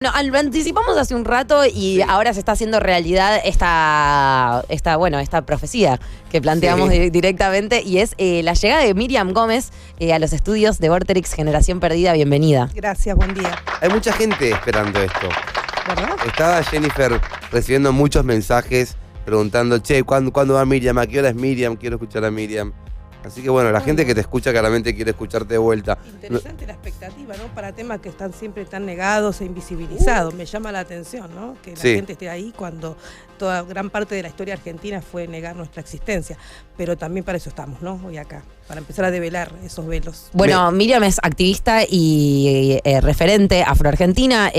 Lo anticipamos hace un rato y ahora se está haciendo realidad esta profecía que planteamos directamente, y es la llegada de Miriam Gómez a los estudios de Vorterix Generación Perdida. Bienvenida. Gracias, buen día. Hay mucha gente esperando esto. ¿Verdad? Estaba Jennifer recibiendo muchos mensajes preguntando, che, ¿cuándo va Miriam? ¿A qué hora es Miriam? Quiero escuchar a Miriam. Así que bueno, la gente que te escucha claramente quiere escucharte de vuelta. Interesante la expectativa, ¿no? Para temas que están siempre tan negados e invisibilizados. Me llama la atención, ¿no? Que la gente esté ahí cuando toda gran parte de la historia argentina fue negar nuestra existencia. Pero también para eso estamos, ¿no? Hoy acá, para empezar a develar esos velos. Bueno, Miriam es activista y referente afroargentina.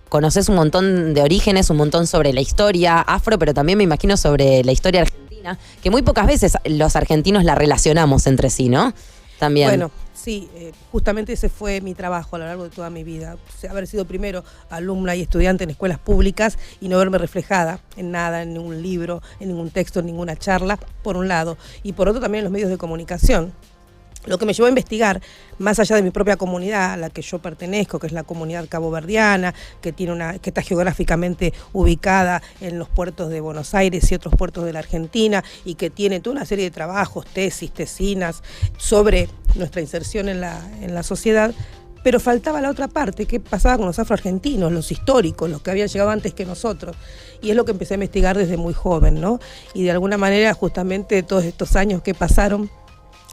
Conoces un montón de orígenes, un montón sobre la historia afro, pero también me imagino sobre la historia argentina, que muy pocas veces los argentinos la relacionamos entre sí, ¿no? También. Bueno, sí, justamente ese fue mi trabajo a lo largo de toda mi vida. Haber sido primero alumna y estudiante en escuelas públicas y no verme reflejada en nada, en ningún libro, en ningún texto, en ninguna charla, por un lado. Y por otro también en los medios de comunicación. Lo que me llevó a investigar, más allá de mi propia comunidad, a la que yo pertenezco, que es la comunidad caboverdiana, que está geográficamente ubicada en los puertos de Buenos Aires y otros puertos de la Argentina, y que tiene toda una serie de trabajos, tesis, tesinas, sobre nuestra inserción en la sociedad. Pero faltaba la otra parte, ¿qué pasaba con los afroargentinos, los históricos, los que habían llegado antes que nosotros? Y es lo que empecé a investigar desde muy joven, ¿no? Y de alguna manera, justamente todos estos años que pasaron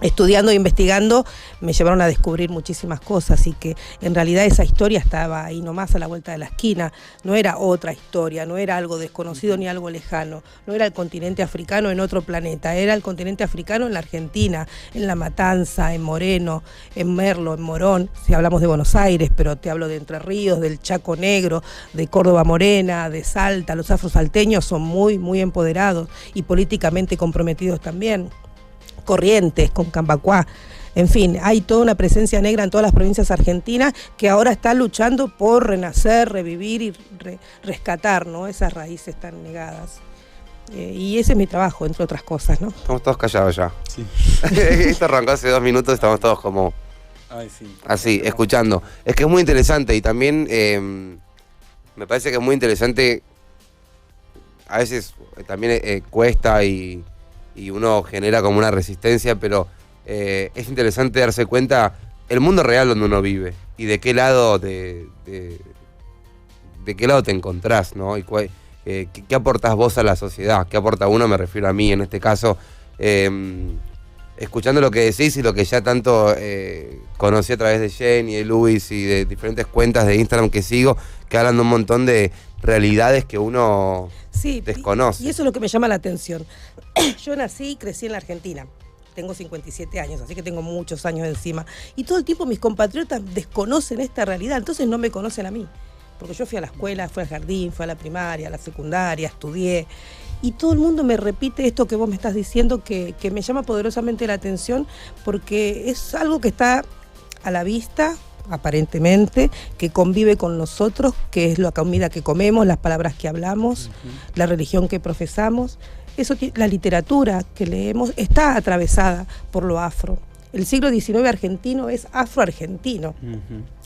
estudiando e investigando me llevaron a descubrir muchísimas cosas, y que en realidad esa historia estaba ahí nomás a la vuelta de la esquina. No era otra historia, no era algo desconocido ni algo lejano, no era el continente africano en otro planeta, era el continente africano en la Argentina, en La Matanza, en Moreno, en Merlo, en Morón, si hablamos de Buenos Aires, pero te hablo de Entre Ríos, del Chaco Negro, de Córdoba Morena, de Salta. Los afrosalteños son muy, muy empoderados y políticamente comprometidos también. Corrientes, con Cambacuá, en fin, hay toda una presencia negra en todas las provincias argentinas que ahora está luchando por renacer, revivir y rescatar, ¿no? Esas raíces tan negadas. Y ese es mi trabajo, entre otras cosas, ¿no? Estamos todos callados ya. Sí. Esto arrancó hace 2 minutos, estamos todos como así, escuchando. Es que es muy interesante, y también me parece que es muy interesante. A veces también cuesta y uno genera como una resistencia, pero es interesante darse cuenta el mundo real donde uno vive y de qué lado de qué lado te encontrás, ¿no? Y qué aportás vos a la sociedad, qué aporta uno, me refiero a mí en este caso, escuchando lo que decís y lo que ya tanto conocí a través de Jenny, de Luis y de diferentes cuentas de Instagram que sigo, que hablan de un montón de realidades que uno desconoce. Y eso es lo que me llama la atención. Yo nací y crecí en la Argentina. Tengo 57 años, así que tengo muchos años encima. Y todo el tiempo mis compatriotas desconocen esta realidad, entonces no me conocen a mí. Porque yo fui a la escuela, fui al jardín, fui a la primaria, a la secundaria, estudié. Y todo el mundo me repite esto que vos me estás diciendo, que me llama poderosamente la atención, porque es algo que está a la vista, aparentemente, que convive con nosotros, que es la comida que comemos, las palabras que hablamos, la religión que profesamos. Eso, la literatura que leemos está atravesada por lo afro. El siglo XIX argentino es afroargentino.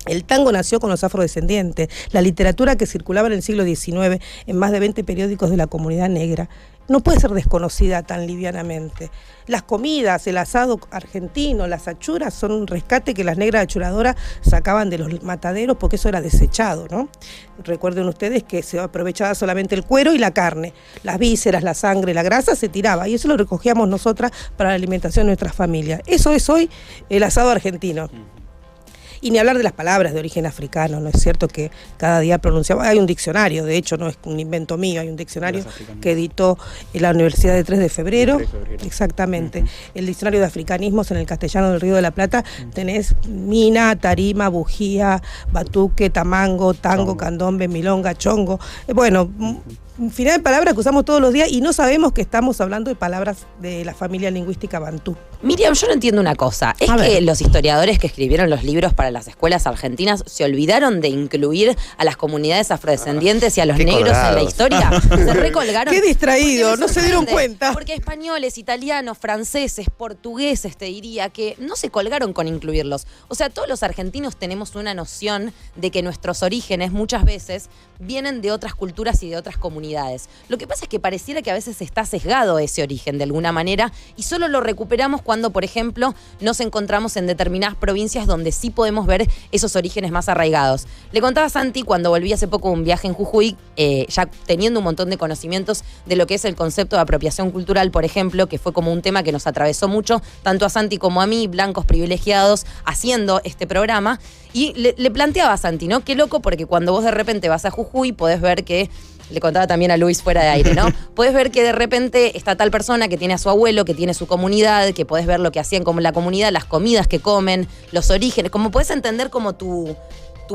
El tango nació con los afrodescendientes. La literatura que circulaba en el siglo XIX en más de 20 periódicos de la comunidad negra no puede ser desconocida tan livianamente. Las comidas, el asado argentino, las achuras son un rescate que las negras achuradoras sacaban de los mataderos porque eso era desechado, ¿no? Recuerden ustedes que se aprovechaba solamente el cuero y la carne. Las vísceras, la sangre, la grasa se tiraba, y eso lo recogíamos nosotras para la alimentación de nuestras familias. Eso es hoy el asado argentino. Y ni hablar de las palabras de origen africano, ¿no es cierto? Que cada día pronunciamos. Hay un diccionario, de hecho no es un invento mío, hay un diccionario que editó la Universidad de 3 de febrero. Exactamente. El diccionario de africanismos en el castellano del Río de la Plata, tenés mina, tarima, bujía, batuque, tamango, tango, candombe, milonga, chongo. Bueno, infinidad de palabras que usamos todos los días y no sabemos que estamos hablando de palabras de la familia lingüística bantú. Miriam, yo no entiendo una cosa. ¿Es que los historiadores que escribieron los libros para las escuelas argentinas se olvidaron de incluir a las comunidades afrodescendientes y a los negros en la historia? Se recolgaron. Qué distraído, no se dieron cuenta. Porque españoles, italianos, franceses, portugueses, te diría, que no se colgaron con incluirlos. O sea, todos los argentinos tenemos una noción de que nuestros orígenes muchas veces vienen de otras culturas y de otras comunidades. Lo que pasa es que pareciera que a veces está sesgado ese origen de alguna manera y solo lo recuperamos cuando, por ejemplo, nos encontramos en determinadas provincias donde sí podemos ver esos orígenes más arraigados. Le contaba a Santi cuando volví hace poco un viaje en Jujuy, ya teniendo un montón de conocimientos de lo que es el concepto de apropiación cultural, por ejemplo, que fue como un tema que nos atravesó mucho, tanto a Santi como a mí, blancos privilegiados, haciendo este programa. Y le planteaba a Santi, ¿no? Qué loco, porque cuando vos de repente vas a Jujuy podés ver que, le contaba también a Luis fuera de aire, ¿no? Podés ver que de repente está tal persona que tiene a su abuelo, que tiene su comunidad, que podés ver lo que hacían como la comunidad, las comidas que comen, los orígenes, como podés entender como tu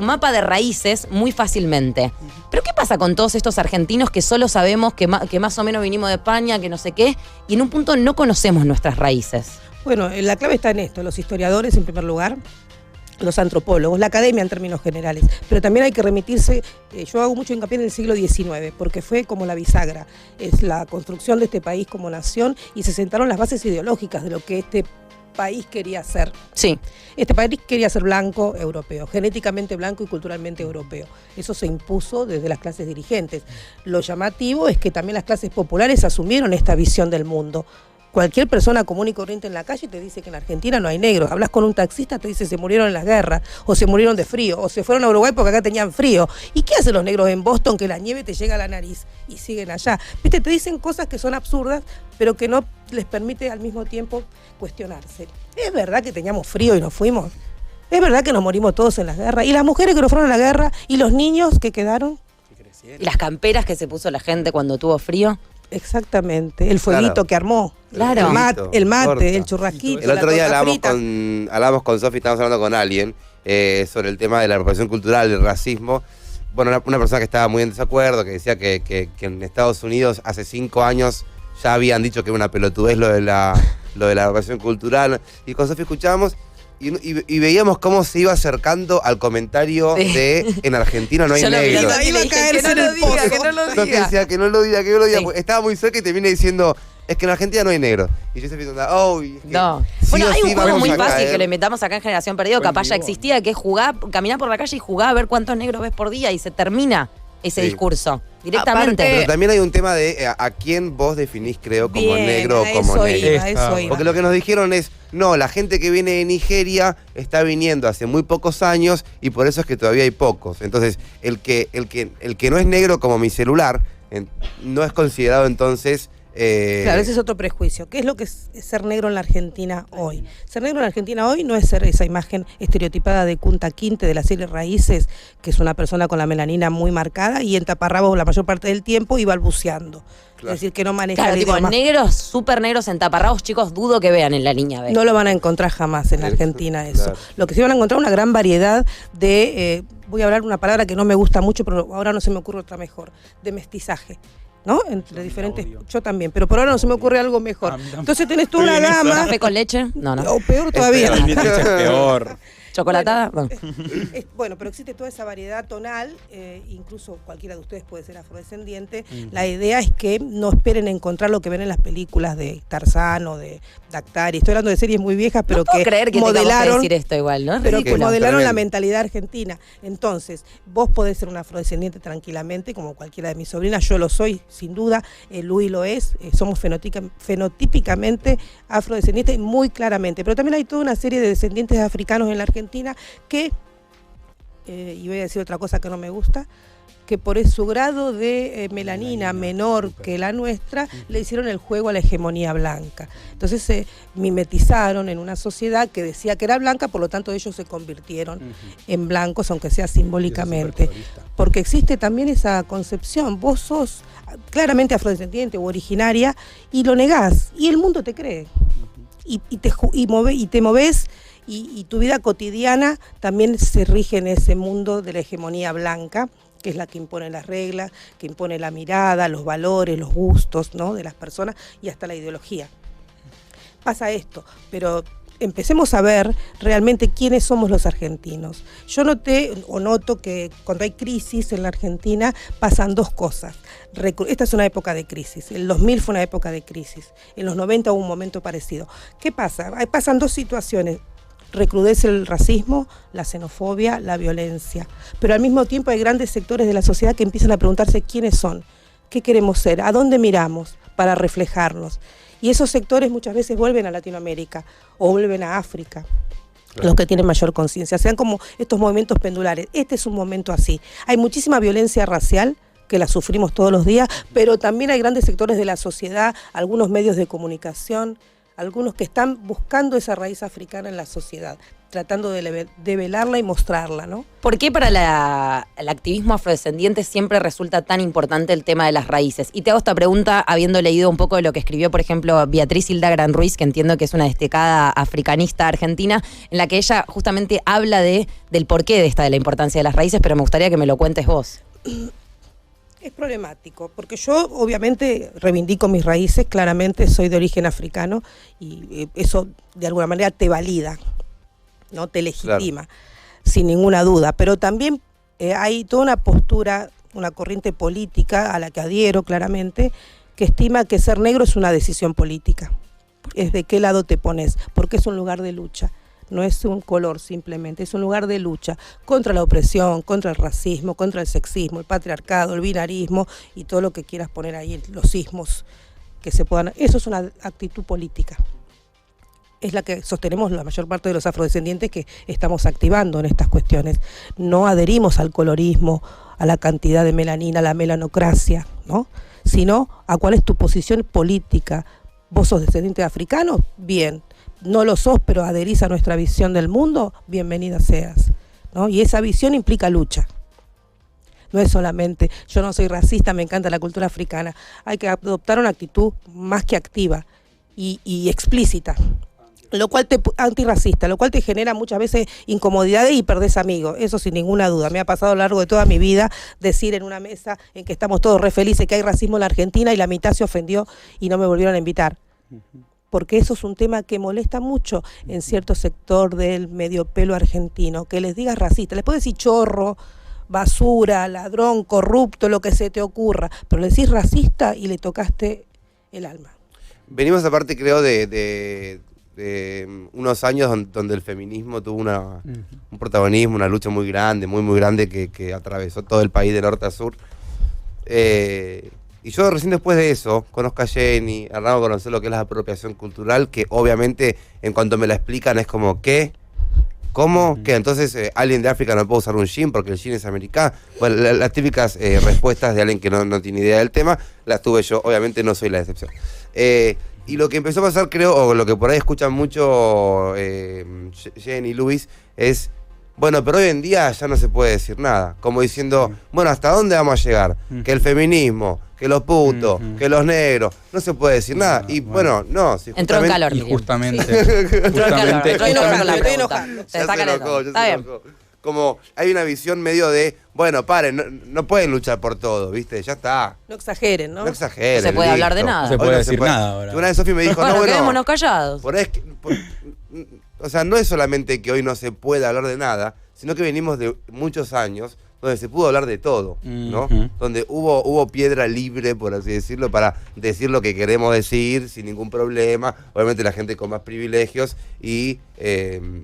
mapa de raíces muy fácilmente. Pero ¿qué pasa con todos estos argentinos que solo sabemos que más o menos vinimos de España, que no sé qué, y en un punto no conocemos nuestras raíces? Bueno, la clave está en esto, los historiadores en primer lugar, los antropólogos, la academia en términos generales, pero también hay que remitirse, yo hago mucho hincapié en el siglo XIX, porque fue como la bisagra, es la construcción de este país como nación y se sentaron las bases ideológicas de lo que este país quería ser. Sí. Este país quería ser blanco europeo, genéticamente blanco y culturalmente europeo. Eso se impuso desde las clases dirigentes. Lo llamativo es que también las clases populares asumieron esta visión del mundo. Cualquier persona común y corriente en la calle te dice que en Argentina no hay negros. Hablas con un taxista, te dice se murieron en las guerras, o se murieron de frío, o se fueron a Uruguay porque acá tenían frío. ¿Y qué hacen los negros en Boston que la nieve te llega a la nariz y siguen allá? Viste, te dicen cosas que son absurdas, pero que no les permite al mismo tiempo cuestionarse. ¿Es verdad que teníamos frío y nos fuimos? ¿Es verdad que nos morimos todos en las guerras? ¿Y las mujeres que no fueron a la guerra? ¿Y los niños que quedaron? ¿Y las camperas que se puso la gente cuando tuvo frío? Exactamente, el fueguito que armó. Claro. El mate, el churrasquito. El otro día hablamos con Sofi, estábamos hablando con alguien sobre el tema de la apropiación cultural, del racismo. Bueno, una persona que estaba muy en desacuerdo, que decía que en Estados Unidos hace 5 años ya habían dicho que era una pelotudez lo de la apropiación cultural. Y con Sofi escuchábamos y veíamos cómo se iba acercando al comentario de en Argentina no hay negros. Iba a caerse en el pozo. Que no lo diga. Que decía que no lo diga. Sí. Estaba muy cerca y termina diciendo, es que en Argentina no hay negros. Y yo estoy pensando, no. Bueno, hay un juego muy fácil que lo inventamos acá en Generación Perdido, capaz ya existía, que es caminar por la calle y jugar a ver cuántos negros ves por día y se termina ese discurso directamente. Pero también hay un tema de a quién vos definís, creo, como negro o como negro. Porque lo que nos dijeron es, no, la gente que viene de Nigeria está viniendo hace muy pocos años y por eso es que todavía hay pocos. Entonces, el que no es negro como mi celular, no es considerado entonces... Claro, ese es otro prejuicio. ¿Qué es lo que es ser negro en la Argentina hoy? Ser negro en la Argentina hoy no es ser esa imagen estereotipada de Kunta Kinte de la serie Raíces, que es una persona con la melanina muy marcada y en taparrabos la mayor parte del tiempo y balbuceando. Claro. Es decir, que no maneja el idioma. Negros, súper negros en taparrabos, chicos, dudo que vean en la línea B. No lo van a encontrar jamás en la Argentina eso. Claro. Lo que sí van a encontrar una gran variedad de, voy a hablar una palabra que no me gusta mucho, pero ahora no se me ocurre otra mejor, de mestizaje. ¿No? Entre diferentes. Yo también, pero por ahora no se me ocurre algo mejor. Entonces tenés toda una gama. ¿Café con leche? No. O peor todavía. Es peor. ¿Chocolatada? Bueno, pero existe toda esa variedad tonal, incluso cualquiera de ustedes puede ser afrodescendiente. La idea es que no esperen encontrar lo que ven en las películas de Tarzán o de Daktari. Estoy hablando de series muy viejas, pero no creer que modelaron que decir esto igual, ¿no? Pero que modelaron la mentalidad argentina. Entonces, vos podés ser un afrodescendiente tranquilamente, como cualquiera de mis sobrinas. Yo lo soy, sin duda. Luis lo es. Somos fenotípicamente afrodescendientes, muy claramente. Pero también hay toda una serie de descendientes africanos en la Argentina que, y voy a decir otra cosa que no me gusta, que por su grado de melanina menor que la nuestra, le hicieron el juego a la hegemonía blanca. Entonces se mimetizaron en una sociedad que decía que era blanca, por lo tanto ellos se convirtieron en blancos, aunque sea simbólicamente. Porque existe también esa concepción, vos sos claramente afrodescendiente o originaria y lo negás, y el mundo te cree. Y te movés y tu vida cotidiana también se rige en ese mundo de la hegemonía blanca, que es la que impone las reglas, que impone la mirada, los valores, los gustos, ¿no?, de las personas y hasta la ideología. Pasa esto, pero empecemos a ver realmente quiénes somos los argentinos. Yo noto que cuando hay crisis en la Argentina pasan dos cosas. Esta es una época de crisis, el 2000 fue una época de crisis, en los 90 hubo un momento parecido. ¿Qué pasa? Pasan dos situaciones. Recrudece el racismo, la xenofobia, la violencia. Pero al mismo tiempo hay grandes sectores de la sociedad que empiezan a preguntarse quiénes son, qué queremos ser, a dónde miramos para reflejarnos. Y esos sectores muchas veces vuelven a Latinoamérica o vuelven a África, claro, los que tienen mayor conciencia. Sean como estos movimientos pendulares. Este es un momento así. Hay muchísima violencia racial, que la sufrimos todos los días, pero también hay grandes sectores de la sociedad, algunos medios de comunicación, algunos que están buscando esa raíz africana en la sociedad, tratando de develarla y mostrarla, ¿no? ¿Por qué para el activismo afrodescendiente siempre resulta tan importante el tema de las raíces? Y te hago esta pregunta habiendo leído un poco de lo que escribió, por ejemplo, Beatriz Hilda Gran Ruiz, que entiendo que es una destacada africanista argentina, en la que ella justamente habla del porqué de la importancia de las raíces, pero me gustaría que me lo cuentes vos. Es problemático, porque yo obviamente reivindico mis raíces, claramente soy de origen africano y eso de alguna manera te valida, ¿no? Te legitima, claro, sin ninguna duda, pero también hay toda una postura, una corriente política a la que adhiero claramente, que estima que ser negro es una decisión política. Es de qué lado te pones, porque es un lugar de lucha. No es un color simplemente, es un lugar de lucha contra la opresión, contra el racismo, contra el sexismo, el patriarcado, el binarismo y todo lo que quieras poner ahí, los sismos que se puedan. Eso es una actitud política. Es la que sostenemos la mayor parte de los afrodescendientes que estamos activando en estas cuestiones. No adherimos al colorismo, a la cantidad de melanina, a la melanocracia, ¿no?, sino a cuál es tu posición política. ¿Vos sos descendiente de africanos? Bien. No lo sos, pero adherís a nuestra visión del mundo, bienvenida seas, ¿no? Y esa visión implica lucha. No es solamente, yo no soy racista, me encanta la cultura africana. Hay que adoptar una actitud más que activa y explícita, antirracista, lo cual te genera muchas veces incomodidades y perdés amigos, eso sin ninguna duda. Me ha pasado a lo largo de toda mi vida decir en una mesa en que estamos todos re felices que hay racismo en la Argentina y la mitad se ofendió y no me volvieron a invitar. Porque eso es un tema que molesta mucho en cierto sector del medio pelo argentino, que les digas racista, les puedes decir chorro, basura, ladrón, corrupto, lo que se te ocurra, pero le decís racista y le tocaste el alma. Venimos aparte, creo, de unos años donde el feminismo tuvo un protagonismo, una lucha muy grande, muy grande, que atravesó todo el país de norte a sur. Y yo recién después de eso, conozco a Jenny, arranco a conocer lo que es la apropiación cultural, que obviamente en cuanto me la explican es como, ¿qué? ¿Cómo? ¿Qué? Entonces alguien de África no puede usar un jean porque el jean es americano. Bueno, las típicas respuestas de alguien que no tiene idea del tema, las tuve yo, obviamente no soy la excepción. Y lo que empezó a pasar, creo, o lo que por ahí escuchan mucho Jenny y Luis, es... Bueno, pero hoy en día ya no se puede decir nada. Como diciendo, bueno, ¿hasta dónde vamos a llegar? Que el feminismo, que los putos, que los negros, no se puede decir nada. Y bueno, no. Si entró en calor. Y justamente. Entró en calor. Estoy enojando. Se enojó. Como hay una visión medio de, bueno, paren, no pueden luchar por todo, ¿viste? Ya está. No exageren, ¿no? No exageren. No se puede hablar de nada. No se puede decir nada ahora. Una vez Sofi me dijo, bueno, no, bueno. Quedémonos callados. O sea, no es solamente que hoy no se pueda hablar de nada, sino que venimos de muchos años donde se pudo hablar de todo, ¿no? Donde hubo piedra libre, por así decirlo, para decir lo que queremos decir sin ningún problema. Obviamente la gente con más privilegios y...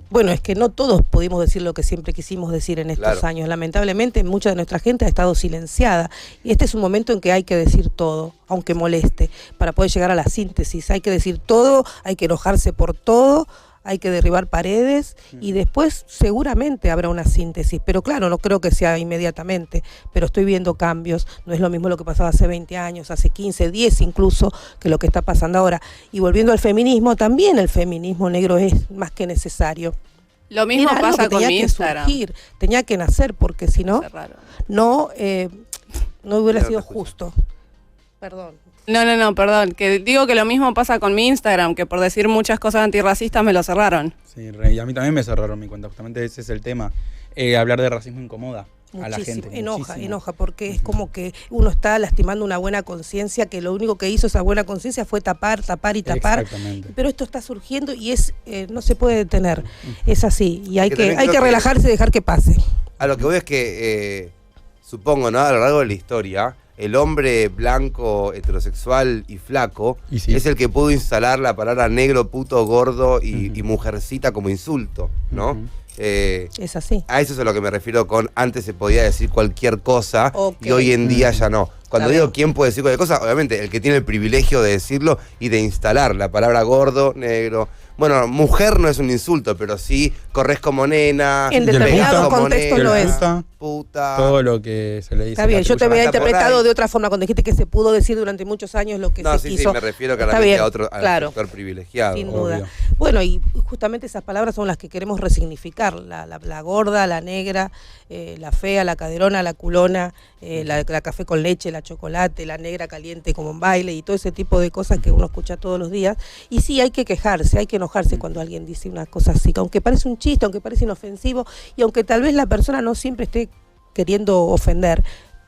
Bueno, es que no todos pudimos decir lo que siempre quisimos decir en estos años. Lamentablemente, mucha de nuestra gente ha estado silenciada. Y este es un momento en que hay que decir todo, aunque moleste, para poder llegar a la síntesis. Hay que decir todo, hay que enojarse por todo, hay que derribar paredes y después seguramente habrá una síntesis, pero claro, no creo que sea inmediatamente, pero estoy viendo cambios, no es lo mismo lo que pasaba hace 20 años, hace 15, 10 incluso, que lo que está pasando ahora. Y volviendo al feminismo, también el feminismo negro es más que necesario. Lo mismo Era pasa con mi Instagram. Tenía que nacer, porque si no, no hubiera sido justo. Perdón. No, perdón. Que digo que lo mismo pasa con mi Instagram, que por decir muchas cosas antirracistas me lo cerraron. Sí, y a mí también me cerraron mi cuenta, justamente ese es el tema. Hablar de racismo incomoda a la gente. Enoja, porque es como que uno está lastimando una buena conciencia, que lo único que hizo esa buena conciencia fue tapar. Exactamente. Pero esto está surgiendo y no se puede detener. Es así, y hay que relajarse y dejar que pase. A lo que voy es que, supongo, ¿no? A lo largo de la historia, el hombre blanco, heterosexual y flaco es el que pudo instalar la palabra negro, puto, gordo y mujercita como insulto, ¿no? Es así. A eso es a lo que me refiero con antes se podía decir cualquier cosa y hoy en día ya no. Cuando digo quién puede decir cualquier cosa, obviamente el que tiene el privilegio de decirlo y de instalar la palabra gordo, negro. Bueno, mujer no es un insulto, pero sí corres como nena. En determinados contextos lo es. Puta. Todo lo que se le dice. Está bien, yo te había interpretado de otra forma cuando dijiste que se pudo decir durante muchos años lo que se quiso. Sí, me refiero claramente a otro sector privilegiado. Sin duda. Bueno, y justamente esas palabras son las que queremos resignificar. La gorda, la negra, la fea, la caderona, la culona, la café con leche, la chocolate, la negra caliente como un baile y todo ese tipo de cosas que uno escucha todos los días. Y sí, hay que quejarse, hay que enojarse cuando alguien dice una cosa así, aunque parece un chiste, aunque parece inofensivo y aunque tal vez la persona no siempre esté queriendo ofender,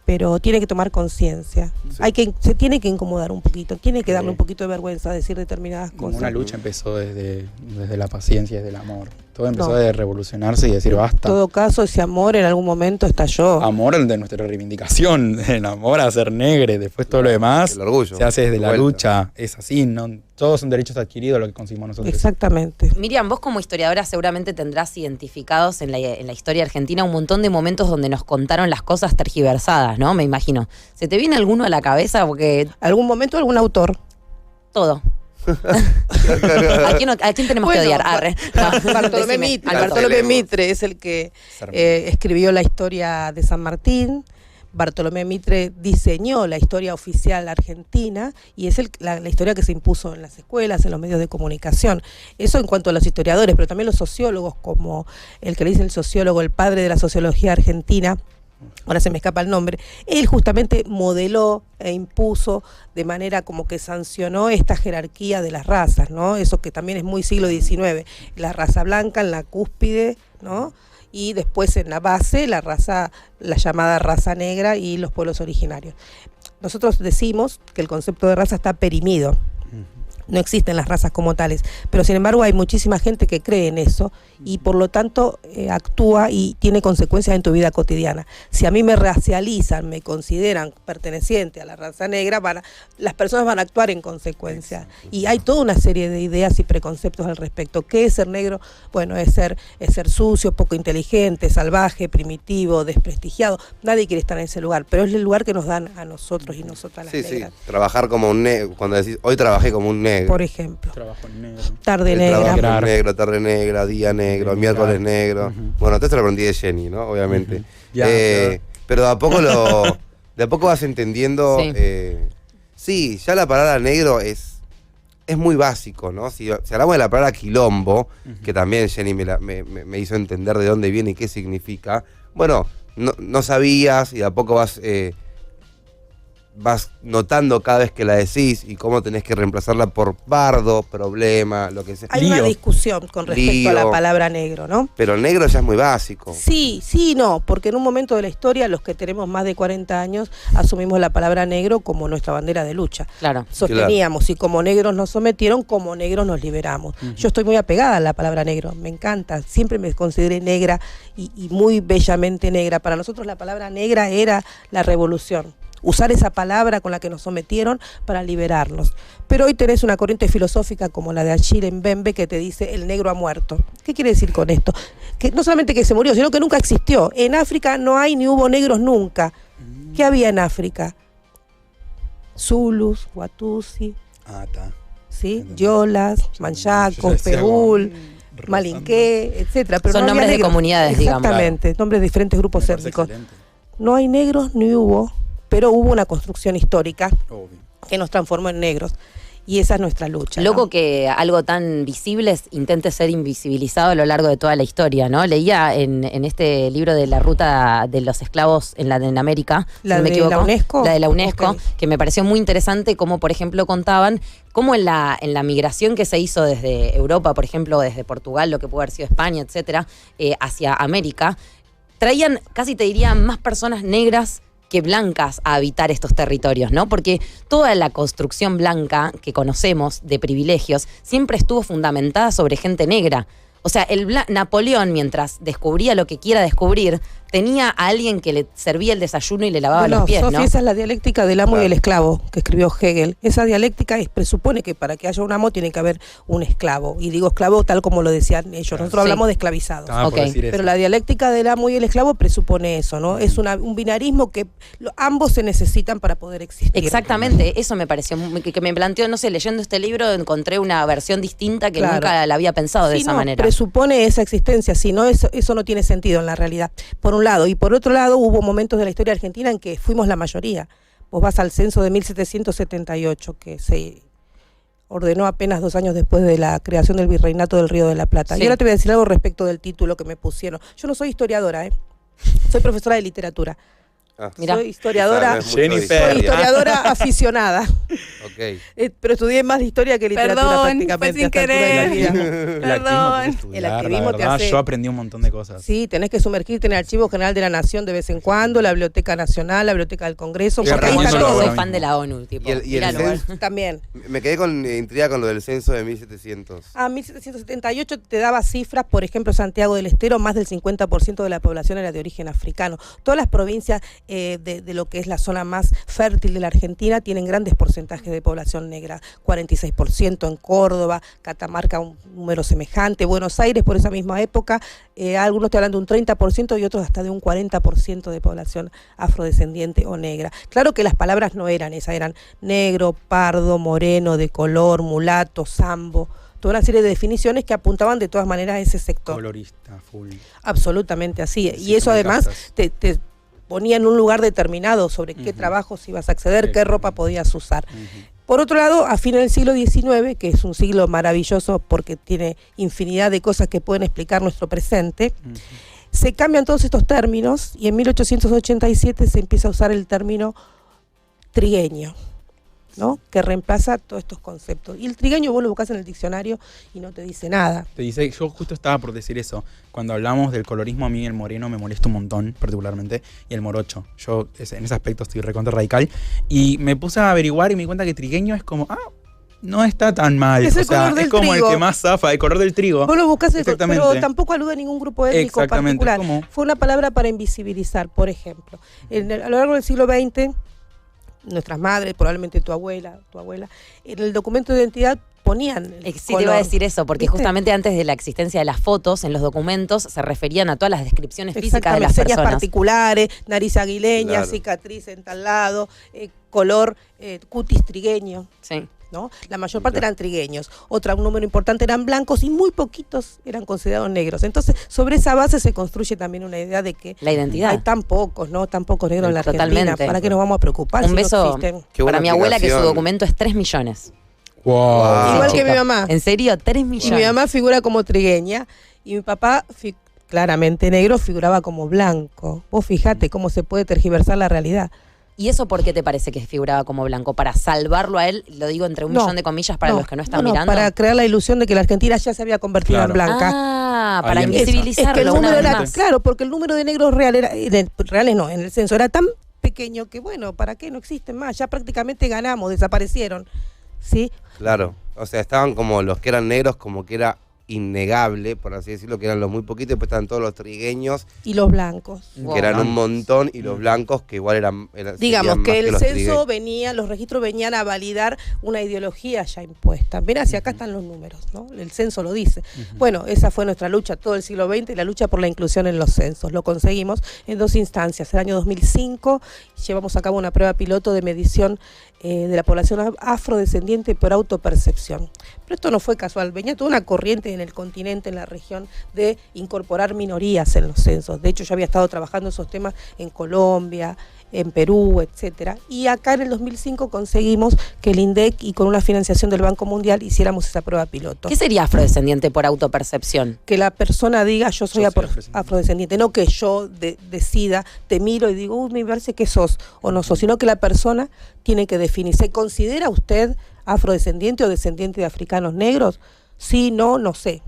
pero tiene que tomar conciencia. Sí. Se tiene que incomodar un poquito, tiene que darle un poquito de vergüenza a decir determinadas cosas. Una lucha empezó desde la paciencia, desde el amor. Todo empezó de revolucionarse y decir basta. En todo caso, ese amor en algún momento estalló. Amor de nuestra reivindicación, el amor a ser negre, después todo lo demás el orgullo, se hace desde la lucha, es así, ¿no? Todos son derechos adquiridos lo que conseguimos nosotros. Exactamente. Miriam, vos como historiadora seguramente tendrás identificados en la historia argentina un montón de momentos donde nos contaron las cosas tergiversadas, ¿no? Me imagino. ¿Se te viene alguno a la cabeza? Porque ¿algún momento algún autor? Todo. ¿A quién tenemos que odiar? Bartolomé Mitre. Bartolomé Mitre es el que escribió la historia de San Martín. Bartolomé Mitre diseñó la historia oficial argentina y es la historia que se impuso en las escuelas, en los medios de comunicación. Eso en cuanto a los historiadores, pero también los sociólogos, como el que le dice el sociólogo, el padre de la sociología argentina, ahora se me escapa el nombre, él justamente modeló e impuso de manera como que sancionó esta jerarquía de las razas, ¿no? Eso que también es muy siglo XIX, la raza blanca en la cúspide, ¿no? Y después en la base la llamada raza negra y los pueblos originarios. Nosotros decimos que el concepto de raza está perimido. No existen las razas como tales, pero sin embargo hay muchísima gente que cree en eso y por lo tanto actúa y tiene consecuencias en tu vida cotidiana. Si a mí me racializan, me consideran perteneciente a la raza negra, las personas van a actuar en consecuencia. Y hay toda una serie de ideas y preconceptos al respecto. ¿Qué es ser negro? Bueno, es ser sucio, poco inteligente, salvaje, primitivo, desprestigiado. Nadie quiere estar en ese lugar, pero es el lugar que nos dan a nosotros y nosotras las negras. Sí, trabajar como un negro, cuando decís, hoy trabajé como un negro. Por ejemplo. Trabajo en negro. Tarde negra. Tarde negra, día negro, miércoles negro. Bueno, te lo aprendí de Jenny, ¿no? Obviamente. Pero de a poco vas entendiendo. Sí, ya la palabra negro es muy básico, ¿no? Si hablamos de la palabra quilombo, que también Jenny me hizo entender de dónde viene y qué significa. Bueno, no sabías y de a poco vas notando cada vez que la decís y cómo tenés que reemplazarla por bardo, problema, lo que sea. Hay una discusión con respecto a la palabra negro, ¿no? Pero negro ya es muy básico. Sí, no, porque en un momento de la historia, los que tenemos más de 40 años, asumimos la palabra negro como nuestra bandera de lucha. Claro. Sosteníamos, y como negros nos sometieron, como negros nos liberamos. Yo estoy muy apegada a la palabra negro, me encanta, siempre me consideré negra y muy bellamente negra. Para nosotros la palabra negra era la revolución. Usar esa palabra con la que nos sometieron para liberarnos. Pero hoy tenés una corriente filosófica como la de Achille Mbembe que te dice el negro ha muerto. ¿Qué quiere decir con esto? Que no solamente que se murió, sino que nunca existió. En África no hay ni hubo negros nunca. ¿Qué había en África? Zulus, Watusi, ¿sí? Yolas, Manchacos, Peul, Malinqué, etcétera. Pero son nombres de comunidades, digamos. Exactamente, nombres de diferentes grupos étnicos. No hay negros ni hubo, pero hubo una construcción histórica que nos transformó en negros. Y esa es nuestra lucha. Loco, ¿no? que algo tan visible intente ser invisibilizado a lo largo de toda la historia, ¿no? Leía en este libro de la ruta de los esclavos en Latinoamérica, ¿La si no me de equivoco, la UNESCO? La de la UNESCO, Ok. que me pareció muy interesante, como por ejemplo contaban cómo en la migración que se hizo desde Europa, por ejemplo, desde Portugal, lo que puede haber sido España, etcétera, hacia América, traían, casi te diría, más personas negras que blancas a habitar estos territorios, ¿no? Porque toda la construcción blanca que conocemos de privilegios siempre estuvo fundamentada sobre gente negra. O sea, Napoleón, mientras descubría lo que quiera descubrir, tenía a alguien que le servía el desayuno y le lavaba los pies, Sofía, ¿no? esa es la dialéctica del amo y el esclavo, que escribió Hegel. Esa dialéctica presupone que para que haya un amo tiene que haber un esclavo. Y digo esclavo tal como lo decían ellos. Nosotros hablamos de esclavizados. por decir Pero la dialéctica del amo y el esclavo presupone eso, ¿no? Es un binarismo que ambos se necesitan para poder existir. Exactamente, eso me pareció, que me planteó, no sé, leyendo este libro encontré una versión distinta que nunca la había pensado de esa manera. Presupone esa existencia, si no, eso no tiene sentido en la realidad. Por un lado. Y por otro lado, hubo momentos de la historia argentina en que fuimos la mayoría. Vos vas al censo de 1778, que se ordenó apenas 2 años después de la creación del Virreinato del Río de la Plata. Sí. Y ahora te voy a decir algo respecto del título que me pusieron. Yo no soy historiadora, soy profesora de literatura. Mirá. Soy historiadora, Jennifer. soy historiadora aficionada. Ok. Pero estudié más de historia que literatura Perdón, prácticamente. fue sin hasta altura de la querer. vida. Perdón. El activismo la te verdad, hace- yo aprendí un montón de cosas. Sí, tenés que sumergirte en el Archivo General de la Nación de vez en cuando, la Biblioteca Nacional, la Biblioteca del Congreso, Estoy porque ahí aprendiendo está lo todo. Soy ahora fan de la ONU, tipo. Y el miralo, censo- También. Me quedé con intriga con lo del censo de 1700. 1778 te daba cifras, por ejemplo, Santiago del Estero, más del 50% de la población era de origen africano. Todas las provincias de lo que es la zona más fértil de la Argentina tienen grandes porcentajes de población negra, 46% en Córdoba, Catamarca un número semejante, Buenos Aires por esa misma época, algunos te hablan de un 30% y otros hasta de un 40% de población afrodescendiente o negra. Claro que las palabras no eran esas, eran negro, pardo, moreno, de color, mulato, sambo, toda una serie de definiciones que apuntaban de todas maneras a ese sector. Colorista, full. Absolutamente así. Sí, Y eso me además encantas. te ponía en un lugar determinado sobre qué trabajos ibas a acceder, qué ropa podías usar. Por otro lado, a fines del siglo XIX, que es un siglo maravilloso porque tiene infinidad de cosas que pueden explicar nuestro presente, se cambian todos estos términos y en 1887 se empieza a usar el término trigueño, ¿no? Que reemplaza todos estos conceptos. Y el trigueño vos lo buscás en el diccionario y no te dice nada. Te dice, yo justo estaba por decir eso. Cuando hablamos del colorismo, a mí el moreno me molesta un montón, particularmente, y el morocho. Yo en ese aspecto estoy recontra radical. Y me puse a averiguar y me di cuenta que trigueño es como, no está tan mal. Es el o sea, color del es como trigo. el que más zafa, el color del trigo. Vos lo buscás, Exactamente. pero tampoco alude a ningún grupo étnico Exactamente, particular. ¿cómo? Fue una palabra para invisibilizar, por ejemplo. A lo largo del siglo XX, nuestras madres, probablemente tu abuela, en el documento de identidad ponían el Sí, te iba a decir eso, porque ¿Viste? justamente antes de la existencia de las fotos, en los documentos se referían a todas las descripciones físicas de las señas personas. particulares, nariz aguileña, Claro. cicatriz en tal lado, color cutis trigueño. Sí. ¿No? La mayor parte eran trigueños, un número importante eran blancos y muy poquitos eran considerados negros. Entonces, sobre esa base se construye también una idea de que La identidad. hay tan pocos, ¿no? Tan pocos negros en la Totalmente. Argentina. ¿Para qué nos vamos a preocupar Un si no beso existen? Qué buena para mi abuela, que su explicación. documento es 3 millones. Wow. Igual Sí, que mi chica. mamá. ¿En serio? 3 Y millones. mi mamá figura como trigueña y mi papá, claramente negro, figuraba como blanco. Vos fijate cómo se puede tergiversar la realidad. ¿Y eso por qué te parece que figuraba como blanco? ¿Para salvarlo a él? Lo digo entre un millón de comillas para los que no están mirando. Para crear la ilusión de que la Argentina ya se había convertido Claro. en blanca. Para Ahí invisibilizarlo Es que el una número vez era, más. claro, porque el número de negros reales no, en el censo era tan pequeño que bueno, ¿para qué no existen más? Ya prácticamente ganamos, desaparecieron. ¿Sí? Claro. O sea, estaban como los que eran negros, como que era innegable, por así decirlo, que eran los muy poquitos, y después estaban todos los trigueños, Y los blancos. Wow. que eran un montón, y los blancos, que igual eran Digamos serían que más el los censo trigueños. venía, los registros venían a validar una ideología ya impuesta. Mirá, hacia acá están los números, ¿no? El censo lo dice. Bueno, esa fue nuestra lucha todo el siglo XX, la lucha por la inclusión en los censos. Lo conseguimos en 2 instancias. El año 2005 llevamos a cabo una prueba piloto de medición de la población afrodescendiente por autopercepción. Pero esto no fue casual, venía toda una corriente en el continente, en la región, de incorporar minorías en los censos. De hecho, yo había estado trabajando esos temas en Colombia, en Perú, etcétera. Y acá en el 2005 conseguimos que el INDEC y con una financiación del Banco Mundial hiciéramos esa prueba piloto. ¿Qué sería afrodescendiente por autopercepción? Que la persona diga yo soy afrodescendiente, no que yo decida, te miro y digo, uy, me parece que sos o no sos, sino que la persona tiene que definir. ¿Se considera usted afrodescendiente o descendiente de africanos negros? Sí, no sé.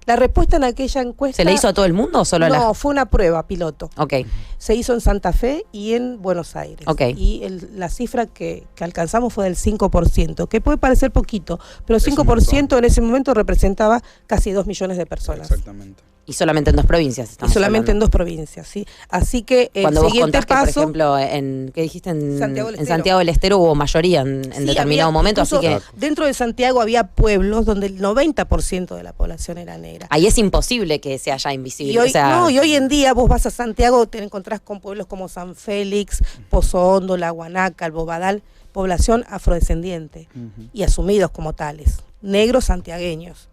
La respuesta en aquella encuesta... ¿Se le hizo a todo el mundo o solo a la...? No, fue una prueba piloto. Ok. Se hizo en Santa Fe y en Buenos Aires. Ok. Y la cifra que alcanzamos fue del 5%, que puede parecer poquito, pero el 5% en ese momento representaba casi 2 millones de personas. Exactamente. Y solamente en 2 provincias estamos Y solamente hablando. en 2 provincias, ¿sí? Así que el Cuando vos siguiente contás que, paso... por ejemplo, ¿qué dijiste? Santiago del En Estero. Santiago del Estero hubo mayoría en Sí, determinado había, momento, así incluso que dentro de Santiago había pueblos donde el 90% de la población era negra. ahí es imposible que se haya invisible. Y hoy, o sea, y hoy en día vos vas a Santiago, te encontrás con pueblos como San Félix, Pozo Hondo, La Guanaca, el Bobadal, población afrodescendiente y asumidos como tales, negros santiagueños,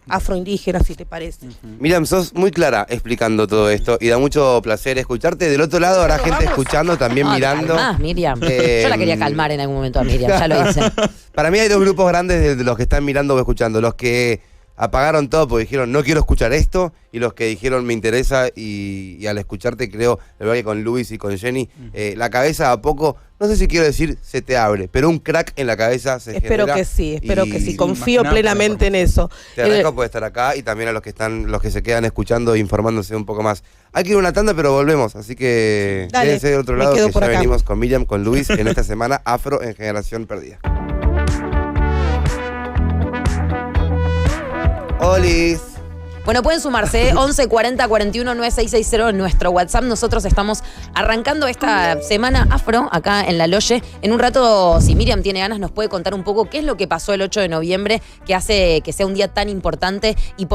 afroindígenas, si te parece. Miriam, sos muy clara explicando todo esto y da mucho placer escucharte. Del otro lado habrá gente escuchando, también no, te mirando. calmás, Miriam. Yo la quería calmar en algún momento a Miriam, ya lo hice. Para mí hay dos grupos grandes de los que están mirando o escuchando. Los que apagaron todo porque dijeron no quiero escuchar esto, y los que dijeron me interesa, y al escucharte creo, igual que con Luis y con Jenny, la cabeza a poco, no sé si quiero decir se te abre, pero un crack en la cabeza se Espero genera. espero que sí, confío imaginaba plenamente en eso. Te agradezco por estar acá y también a los que se quedan escuchando e informándose un poco más. Hay que ir a una tanda, pero volvemos, así que Dale, quédense del otro me lado, quedo que por ya acá. venimos con Miriam, con Luis en esta semana Afro en Generación Perdida. Olis. Bueno, pueden sumarse 11 40 41 9660 en nuestro WhatsApp. Nosotros estamos arrancando esta semana afro acá en La Loye. En un rato, si Miriam tiene ganas, nos puede contar un poco qué es lo que pasó el 8 de noviembre, que hace que sea un día tan importante y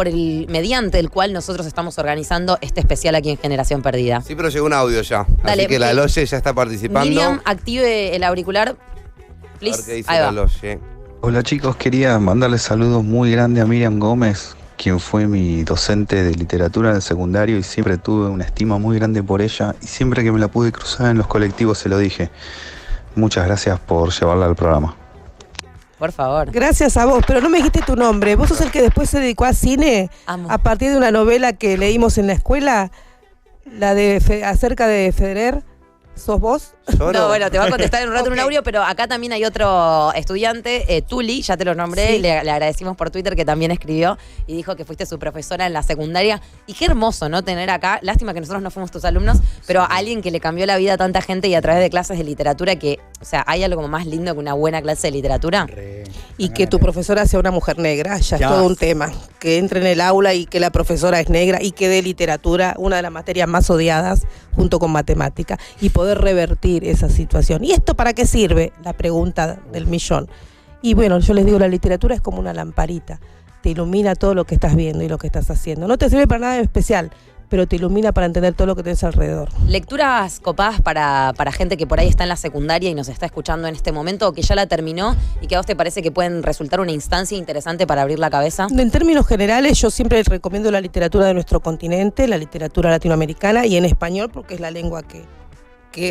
mediante el cual nosotros estamos organizando este especial aquí en Generación Perdida. Sí, pero llegó un audio ya. Dale, así que La Loye ya está participando. Miriam, active el auricular. A Please. ver qué dice Ahí La va. Loye. Hola chicos, quería mandarles saludos muy grandes a Miriam Gómez, quien fue mi docente de literatura en el secundario, y siempre tuve una estima muy grande por ella, y siempre que me la pude cruzar en los colectivos se lo dije. Muchas gracias por llevarla al programa. Por favor. Gracias a vos, pero no me dijiste tu nombre. ¿Vos sos el que después se dedicó a cine? Amo. A partir de una novela que leímos en la escuela, la de acerca de Federer. ¿Sos vos? Yo No, bueno, te va a contestar en un rato en un Ok. audio, pero acá también hay otro estudiante, Tuli, ya te lo nombré, Sí. y le agradecimos por Twitter que también escribió y dijo que fuiste su profesora en la secundaria. Y qué hermoso, ¿no? Tener acá, lástima que nosotros no fuimos tus alumnos, pero alguien que le cambió la vida a tanta gente y a través de clases de literatura que, o sea, ¿hay algo más lindo que una buena clase de literatura? Y que tu profesora sea una mujer negra, ya es Ya. todo un tema. Que entre en el aula y que la profesora es negra y que dé literatura, una de las materias más odiadas, junto con matemática, y poder revertir esa situación. ¿Y esto para qué sirve? La pregunta del millón. Y bueno, yo les digo, la literatura es como una lamparita. Te ilumina todo lo que estás viendo y lo que estás haciendo. No te sirve para nada en especial, pero te ilumina para entender todo lo que tenés alrededor. Lecturas copadas para gente que por ahí está en la secundaria y nos está escuchando en este momento, o que ya la terminó y que a vos te parece que pueden resultar una instancia interesante para abrir la cabeza. En términos generales, yo siempre recomiendo la literatura de nuestro continente, la literatura latinoamericana y en español, porque es la lengua que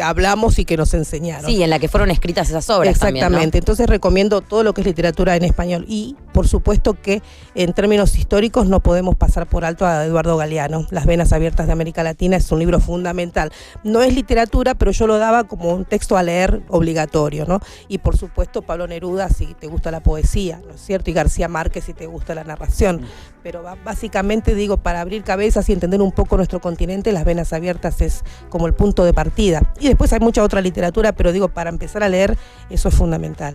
hablamos y que nos enseñaron. Sí, en la que fueron escritas esas obras. Exactamente, También, ¿no? entonces recomiendo todo lo que es literatura en español y por supuesto que en términos históricos no podemos pasar por alto a Eduardo Galeano. Las venas abiertas de América Latina es un libro fundamental. No es literatura, pero yo lo daba como un texto a leer obligatorio, ¿no? Y por supuesto Pablo Neruda si te gusta la poesía, ¿no es cierto? Y García Márquez si te gusta la narración. Pero básicamente digo, para abrir cabezas y entender un poco nuestro continente, Las venas abiertas es como el punto de partida. Y después hay mucha otra literatura, pero digo, para empezar a leer, eso es fundamental.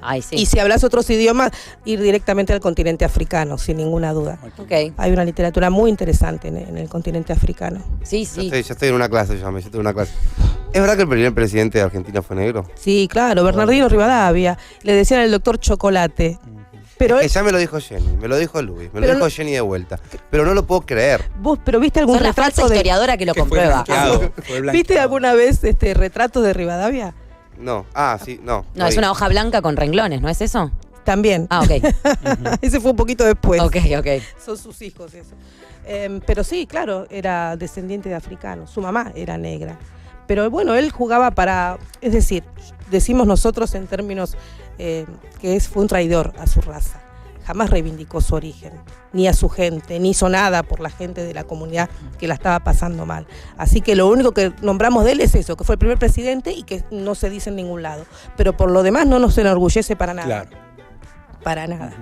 Ay, sí. Y si hablas otros idiomas, ir directamente al continente africano, sin ninguna duda. Ok. Hay una literatura muy interesante en el continente africano. Sí, Ya sí. estoy en una clase, ya me siento en una clase. ¿Es verdad que el primer presidente de Argentina fue negro? Sí, claro, Bernardino Rivadavia. Le decían el doctor Chocolate. Pero Que ya me lo dijo Jenny, me lo dijo Luis, me lo Pero dijo no- Jenny de vuelta. Pero no lo puedo creer. vos, pero ¿viste algún Sos la falsa retrato de... historiadora que lo Que fue comprueba. blanqueado, fue blanqueado. ¿Viste alguna vez retratos de Rivadavia? No, sí, no. No, es una hoja blanca con renglones, ¿no es eso? también. Ah, ok. Ese fue un poquito después. Ok. Son sus hijos eso. Pero sí, claro, era descendiente de africanos. Su mamá era negra. Pero bueno, él jugaba es decir, decimos nosotros en términos fue un traidor a su raza. Jamás reivindicó su origen, ni a su gente, ni hizo nada por la gente de la comunidad que la estaba pasando mal. Así que lo único que nombramos de él es eso, que fue el primer presidente y que no se dice en ningún lado. Pero por lo demás no nos enorgullece para nada. Claro. Para nada.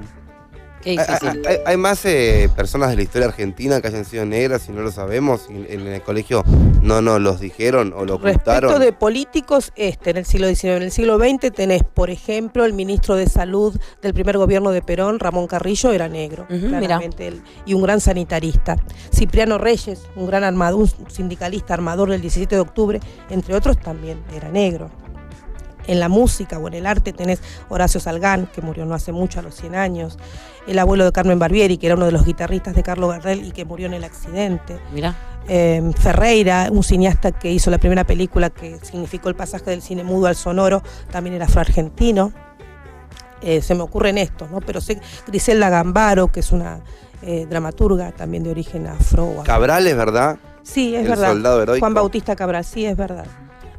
Qué difícil. ¿Hay más personas de la historia argentina que hayan sido negras y no lo sabemos? En el colegio no nos los dijeron o lo ocultaron. Respecto de políticos, en el siglo XIX, en el siglo XX tenés, por ejemplo, el ministro de Salud del primer gobierno de Perón, Ramón Carrillo, era negro, claramente él, y un gran sanitarista. Cipriano Reyes, un gran armador, un sindicalista armador del 17 de octubre, entre otros, también era negro. En la música o en el arte tenés Horacio Salgán, que murió no hace mucho, a los 100 años. El abuelo de Carmen Barbieri, que era uno de los guitarristas de Carlos Gardel y que murió en el accidente. Mira. Ferreira, un cineasta que hizo la primera película que significó el pasaje del cine mudo al sonoro, también era afroargentino. Se me ocurren estos, ¿no? Pero sé Griselda Gambaro, que es una dramaturga también de origen afro. Cabral, ¿es verdad? Sí, es el verdad. Soldado heroico. Juan Bautista Cabral, sí, es verdad.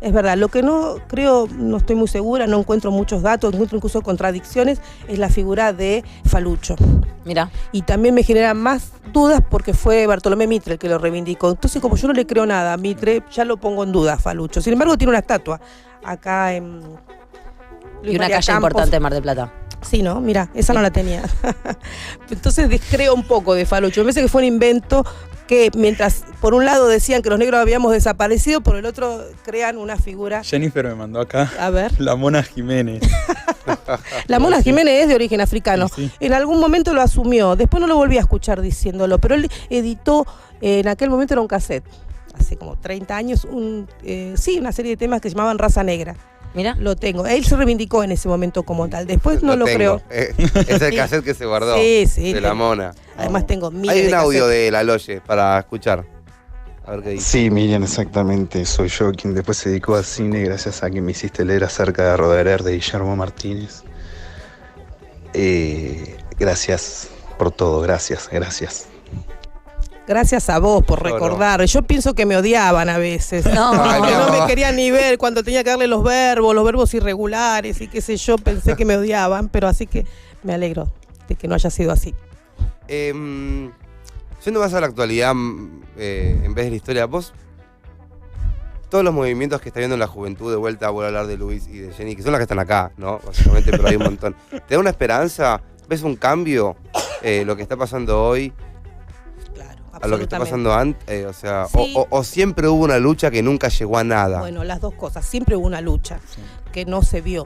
Es verdad, lo que no creo, no estoy muy segura, no encuentro muchos datos, encuentro incluso contradicciones, es la figura de Falucho. Mira. Y también me genera más dudas porque fue Bartolomé Mitre el que lo reivindicó. Entonces, como yo no le creo nada a Mitre, ya lo pongo en duda, Falucho. Sin embargo, tiene una estatua acá en Y una calle importante de Mar del Plata. Sí, ¿no? Mira, esa no la tenía. Entonces descreo un poco de Falucho. Me parece que fue un invento que mientras por un lado decían que los negros habíamos desaparecido, por el otro crean una figura. Jennifer me mandó acá. A ver. La Mona Jiménez. La Mona Jiménez es de origen africano. Sí. En algún momento lo asumió, después no lo volví a escuchar diciéndolo, pero él editó, en aquel momento era un cassette, hace como 30 años, una serie de temas que se llamaban Raza Negra. Mira. Lo tengo. Él se reivindicó en ese momento como tal. Después no lo creo. Es el cassette que se guardó. Sí, de la Mona. Además tengo miles Hay un de audio cassettes. de La Loye para escuchar. A ver qué dice. Sí, Miriam, exactamente. Soy yo quien después se dedicó al cine gracias a que me hiciste leer acerca de Roderer de Guillermo Martínez. Gracias por todo, gracias. Gracias a vos por recordar. Yo pienso que me odiaban a veces. No. Que no me querían ni ver cuando tenía que darle los verbos irregulares y qué sé yo. Pensé que me odiaban, pero así que me alegro de que no haya sido así. Yendo más a la actualidad, en vez de la historia, vos, todos los movimientos que está viendo en la juventud, de vuelta voy a hablar de Luis y de Jenny, que son las que están acá, ¿no? Básicamente, pero hay un montón. ¿Te da una esperanza? ¿Ves un cambio? Lo que está pasando hoy Claro, a lo que está absolutamente. pasando antes, Sí. o siempre hubo una lucha que nunca llegó a nada. Bueno, las dos cosas. Siempre hubo una lucha que no se vio.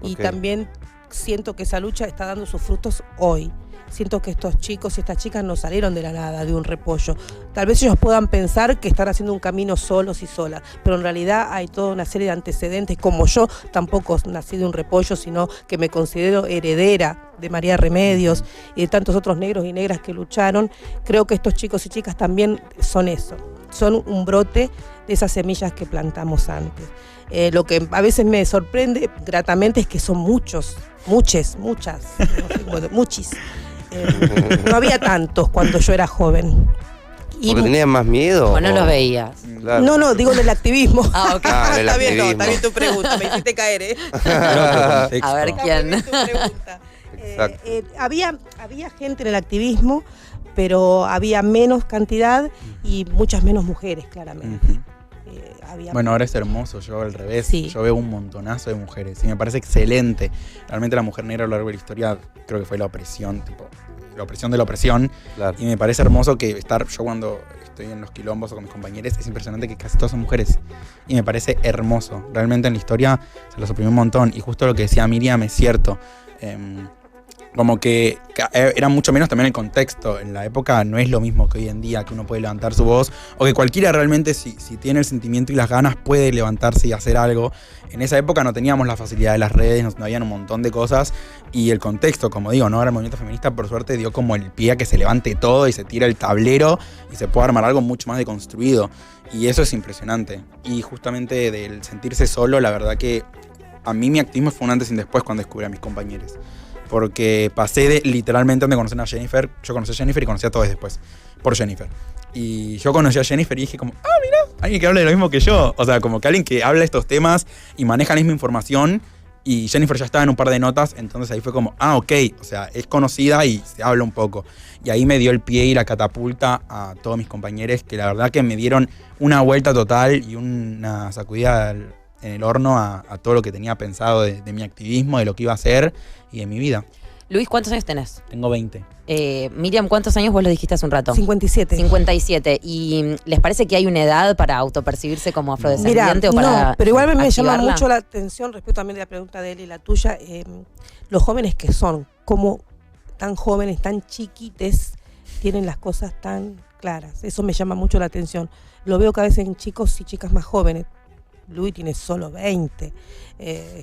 Y Ok. también siento que esa lucha está dando sus frutos hoy. Siento que estos chicos y estas chicas no salieron de la nada, de un repollo. Tal vez ellos puedan pensar que están haciendo un camino solos y solas, pero en realidad hay toda una serie de antecedentes, como yo tampoco nací de un repollo, sino que me considero heredera de María Remedios y de tantos otros negros y negras que lucharon. Creo que estos chicos y chicas también son eso, son un brote de esas semillas que plantamos antes. Lo que a veces me sorprende gratamente es que son muchas, no sé, bueno, muchis. No había tantos cuando yo era joven. ¿Porque tenían más miedo? O no los veías. Claro. No, digo del activismo. Ah, ok. del Está bien, activismo. está bien tu pregunta, me hiciste caer, ¿eh? A ver Está quién. muy bien tu pregunta. Exacto. Había gente en el activismo, pero había menos cantidad y muchas menos mujeres, claramente. Bueno, ahora es hermoso, yo al revés, Sí. yo veo un montonazo de mujeres y me parece excelente. Realmente la mujer negra a lo largo de la historia creo que fue la opresión, la opresión de la opresión. Claro. Y me parece hermoso que yo cuando estoy en los quilombos o con mis compañeros, es impresionante que casi todas son mujeres. Y me parece hermoso. Realmente en la historia se los oprimió un montón. Y justo lo que decía Miriam es cierto. Como que era mucho menos también el contexto. En la época no es lo mismo que hoy en día, que uno puede levantar su voz, o que cualquiera realmente, si tiene el sentimiento y las ganas, puede levantarse y hacer algo. En esa época no teníamos la facilidad de las redes, no habían un montón de cosas, y el contexto, como digo, ¿no? Ahora el movimiento feminista, por suerte, dio como el pie a que se levante todo y se tire el tablero y se pueda armar algo mucho más deconstruido. Y eso es impresionante. Y justamente del sentirse solo, la verdad que a mí mi activismo fue un antes y un después cuando descubrí a mis compañeros. porque pasé de literalmente donde conocen a Jennifer. Yo conocí a Jennifer y conocí a todos después, por Jennifer. Y yo conocí a Jennifer y dije como, mira, alguien que habla de lo mismo que yo. O sea, como que alguien que habla de estos temas y maneja la misma información. Y Jennifer ya estaba en un par de notas, entonces ahí fue como, ok, o sea, es conocida y se habla un poco. Y ahí me dio el pie y la catapulta a todos mis compañeros, que la verdad que me dieron una vuelta total y una sacudida en el horno a todo lo que tenía pensado de mi activismo, de lo que iba a hacer y de mi vida. Luis, ¿cuántos años tenés? Tengo 20. Miriam, ¿cuántos años vos lo dijiste hace un rato? 57. 57. ¿Y les parece que hay una edad para autopercibirse como afrodescendiente o para no, pero igual me llama activarla? mucho la atención respecto también de la pregunta de él y la tuya, los jóvenes que son, como tan jóvenes, tan chiquites, tienen las cosas tan claras. Eso me llama mucho la atención. Lo veo cada vez en chicos y chicas más jóvenes. Luis tiene solo 20.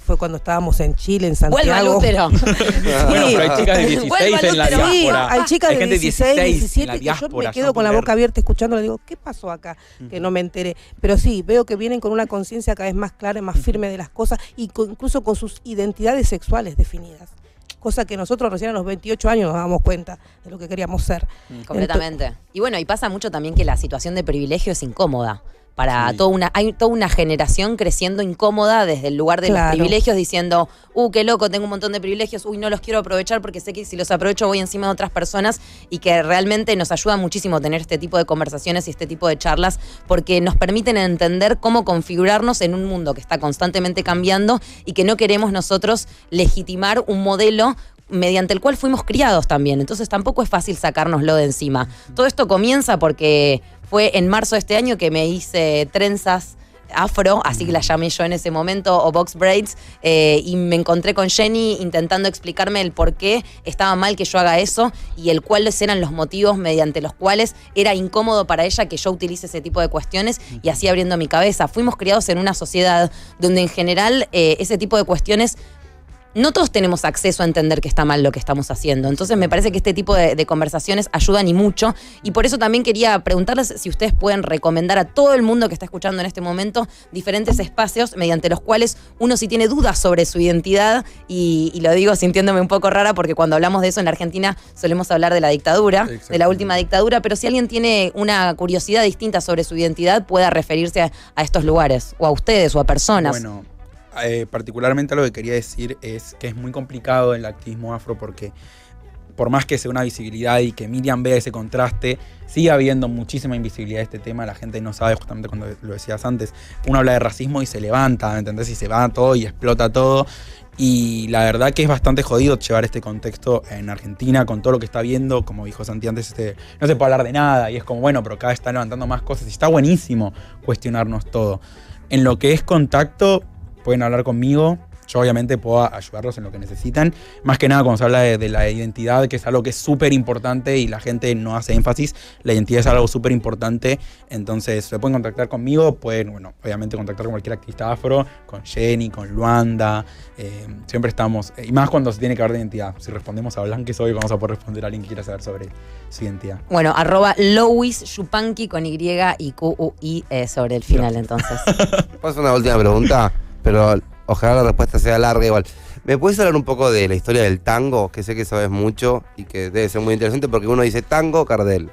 Fue cuando estábamos en Chile, en Santiago. ¡Vuelva al útero! Bueno, pero hay chicas de 16 en la diáspora. Sí, hay chicas de gente 16, 17 que yo diáspora, me quedo con la boca abierta escuchando, le digo, ¿qué pasó acá? Que no me enteré. Pero sí, veo que vienen con una conciencia cada vez más clara y más firme de las cosas y incluso con sus identidades sexuales definidas. Cosa que nosotros recién a los 28 años nos damos cuenta de lo que queríamos ser. Completamente. Y bueno, y pasa mucho también que la situación de privilegio es incómoda. Para hay toda una generación creciendo incómoda desde el lugar de los privilegios, diciendo, qué loco, tengo un montón de privilegios, no los quiero aprovechar porque sé que si los aprovecho voy encima de otras personas, y que realmente nos ayuda muchísimo tener este tipo de conversaciones y este tipo de charlas, porque nos permiten entender cómo configurarnos en un mundo que está constantemente cambiando y que no queremos nosotros legitimar un modelo mediante el cual fuimos criados también. Entonces tampoco es fácil sacárnoslo de encima. Todo esto comienza porque fue en marzo de este año que me hice trenzas afro, así que la llamé yo en ese momento, o box braids, y me encontré con Jenny intentando explicarme el por qué estaba mal que yo haga eso y cuáles eran los motivos mediante los cuales era incómodo para ella que yo utilice ese tipo de cuestiones, y así abriendo mi cabeza. Fuimos criados en una sociedad donde en general ese tipo de cuestiones no todos tenemos acceso a entender que está mal lo que estamos haciendo. Entonces me parece que este tipo de conversaciones ayudan y mucho. Y por eso también quería preguntarles si ustedes pueden recomendar a todo el mundo que está escuchando en este momento diferentes espacios mediante los cuales uno, si tiene dudas sobre su identidad, y lo digo sintiéndome un poco rara porque cuando hablamos de eso en la Argentina solemos hablar de la dictadura, de la última dictadura, pero si alguien tiene una curiosidad distinta sobre su identidad, pueda referirse a estos lugares, o a ustedes, o a personas. Bueno, particularmente lo que quería decir es que es muy complicado el activismo afro porque por más que sea una visibilidad y que Miriam vea ese contraste, sigue habiendo muchísima invisibilidad de este tema. La gente no sabe, justamente cuando lo decías antes, uno habla de racismo y se levanta, ¿me entendés? Y se va todo y explota todo. Y la verdad que es bastante jodido llevar este contexto en Argentina con todo lo que está viendo. Como dijo Santi antes, no se puede hablar de nada y es como, bueno, pero cada vez están levantando más cosas y está buenísimo cuestionarnos todo. En lo que es contacto, pueden hablar conmigo. Yo obviamente puedo ayudarlos en lo que necesitan. Más que nada cuando se habla de la identidad, que es algo que es súper importante y la gente no hace énfasis. La identidad es algo súper importante. Entonces se pueden contactar conmigo. Pueden, bueno, obviamente contactar con cualquier activista afro, con Jenny, con Luanda. Siempre estamos, y más cuando se tiene que hablar de identidad. Si respondemos a Blanque, es obvio que vamos a poder responder a alguien que quiera saber sobre su identidad. Bueno, @Louis Yupanqui con Y y QUI sobre el final. Entonces. Paso una última pregunta, pero ojalá la respuesta sea larga igual. ¿Me puedes hablar un poco de la historia del tango? Que sé que sabes mucho y que debe ser muy interesante porque uno dice tango, Cardel.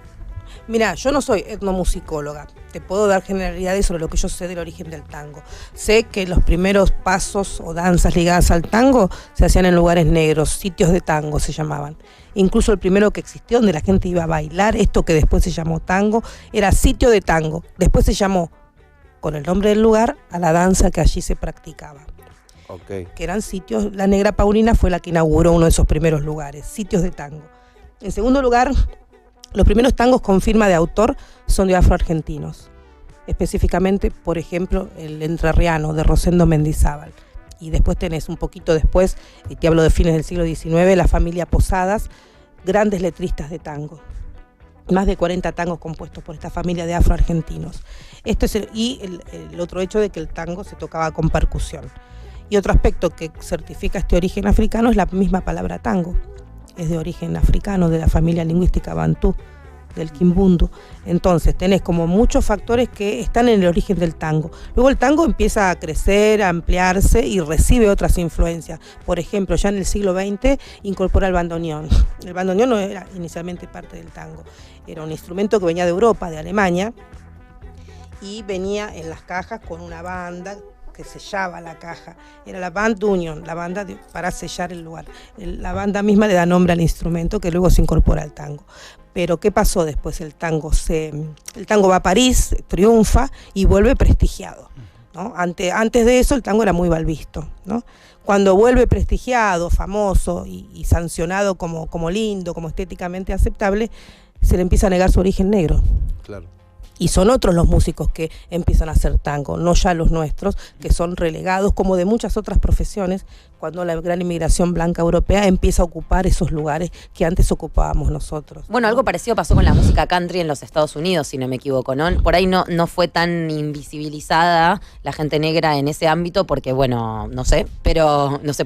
Mira, yo no soy etnomusicóloga. Te puedo dar generalidades sobre lo que yo sé del origen del tango. Sé que los primeros pasos o danzas ligadas al tango se hacían en lugares negros, sitios de tango se llamaban. Incluso el primero que existió, donde la gente iba a bailar, esto que después se llamó tango, era sitio de tango. Después se llamó, con el nombre del lugar, a la danza que allí se practicaba. Okay. Que eran sitios, la Negra Paulina fue la que inauguró uno de esos primeros lugares, sitios de tango. En segundo lugar, los primeros tangos con firma de autor son de afroargentinos, específicamente, por ejemplo, el entrerriano de Rosendo Mendizábal. Y después tenés un poquito después, y te hablo de fines del siglo XIX, la familia Posadas, grandes letristas de tango. Más de 40 tangos compuestos por esta familia de afroargentinos. Esto es el otro hecho de que el tango se tocaba con percusión. Y otro aspecto que certifica este origen africano es la misma palabra tango. Es de origen africano, de la familia lingüística bantú, del quimbundu. Entonces tenés como muchos factores que están en el origen del tango. Luego el tango empieza a crecer, a ampliarse y recibe otras influencias. Por ejemplo, ya en el siglo XX incorpora el bandoneón. El bandoneón no era inicialmente parte del tango, era un instrumento que venía de Europa, de Alemania, y venía en las cajas con una banda que sellaba la caja. Era la Bandunion, la banda para sellar el lugar. La banda misma le da nombre al instrumento que luego se incorpora al tango. Pero ¿qué pasó después? El tango va a París, triunfa y vuelve prestigiado, ¿no? Antes de eso el tango era muy mal visto, ¿no? Cuando vuelve prestigiado, famoso y sancionado como lindo, como estéticamente aceptable, se le empieza a negar su origen negro. Claro. Y son otros los músicos que empiezan a hacer tango, no ya los nuestros, que son relegados, como de muchas otras profesiones, cuando la gran inmigración blanca europea empieza a ocupar esos lugares que antes ocupábamos nosotros. Bueno, algo parecido pasó con la música country en los Estados Unidos, si no me equivoco, ¿no? Por ahí no fue tan invisibilizada la gente negra en ese ámbito, porque, bueno, no sé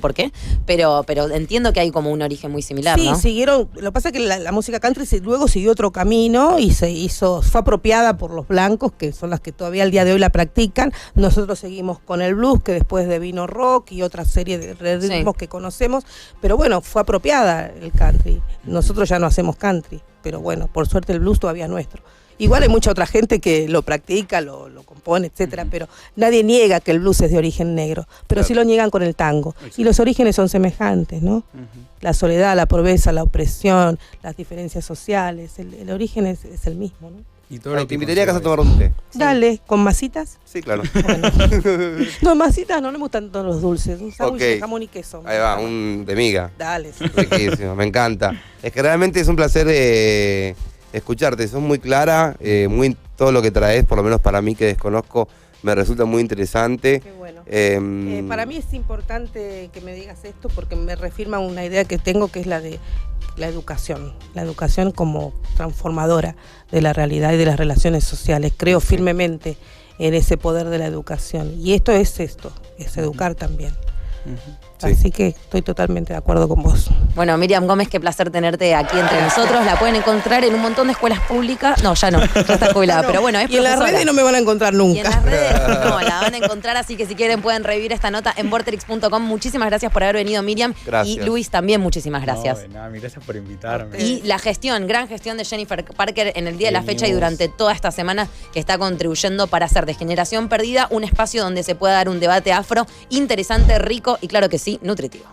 por qué, pero entiendo que hay como un origen muy similar, sí, ¿no? Sí, siguieron, lo que pasa es que la música country luego siguió otro camino y fue apropiada por los blancos, que son las que todavía al día de hoy la practican. Nosotros seguimos con el blues, que después vino rock y otra serie de ritmos que conocemos, pero bueno, fue apropiada el country. Nosotros ya no hacemos country, pero bueno, por suerte el blues todavía es nuestro. Igual hay mucha otra gente que lo practica, lo compone, etcétera, pero nadie niega que el blues es de origen negro, pero sí lo niegan con el tango. Y los orígenes son semejantes, ¿no? La soledad, la pobreza, la opresión, las diferencias sociales, el origen es el mismo, ¿no? Y todo lo te invitaría a casa a tomar un té. Dale, ¿con masitas? Sí, claro. Bueno. No, masitas no me gustan todos los dulces. Un sándwich de jamón y queso. Ahí va, un de miga. Dale. Sí. Riquísimo, me encanta. Es que realmente es un placer escucharte. Sos muy clara, todo lo que traes, por lo menos para mí que desconozco, me resulta muy interesante. Qué bueno. Para mí es importante que me digas esto porque me reafirma una idea que tengo, que es la de la educación como transformadora de la realidad y de las relaciones sociales. Creo firmemente en ese poder de la educación y esto es educar también. Sí. Así que estoy totalmente de acuerdo con vos. Bueno, Miriam Gómez, qué placer tenerte aquí entre nosotros. La pueden encontrar en un montón de escuelas públicas. No, ya está jubilada, pero bueno, es y en las redes no me van a encontrar nunca. Y en las redes no, la van a encontrar, así que si quieren pueden revivir esta nota en vorterix.com. Muchísimas gracias por haber venido, Miriam. Gracias. Y Luis también, muchísimas gracias. No, de nada, gracias por invitarme. Y la gran gestión de Jennifer Parker en el día de la fecha y durante toda esta semana, que está contribuyendo para hacer de Generación Perdida un espacio donde se pueda dar un debate afro interesante, rico y claro que sí, nutritivo.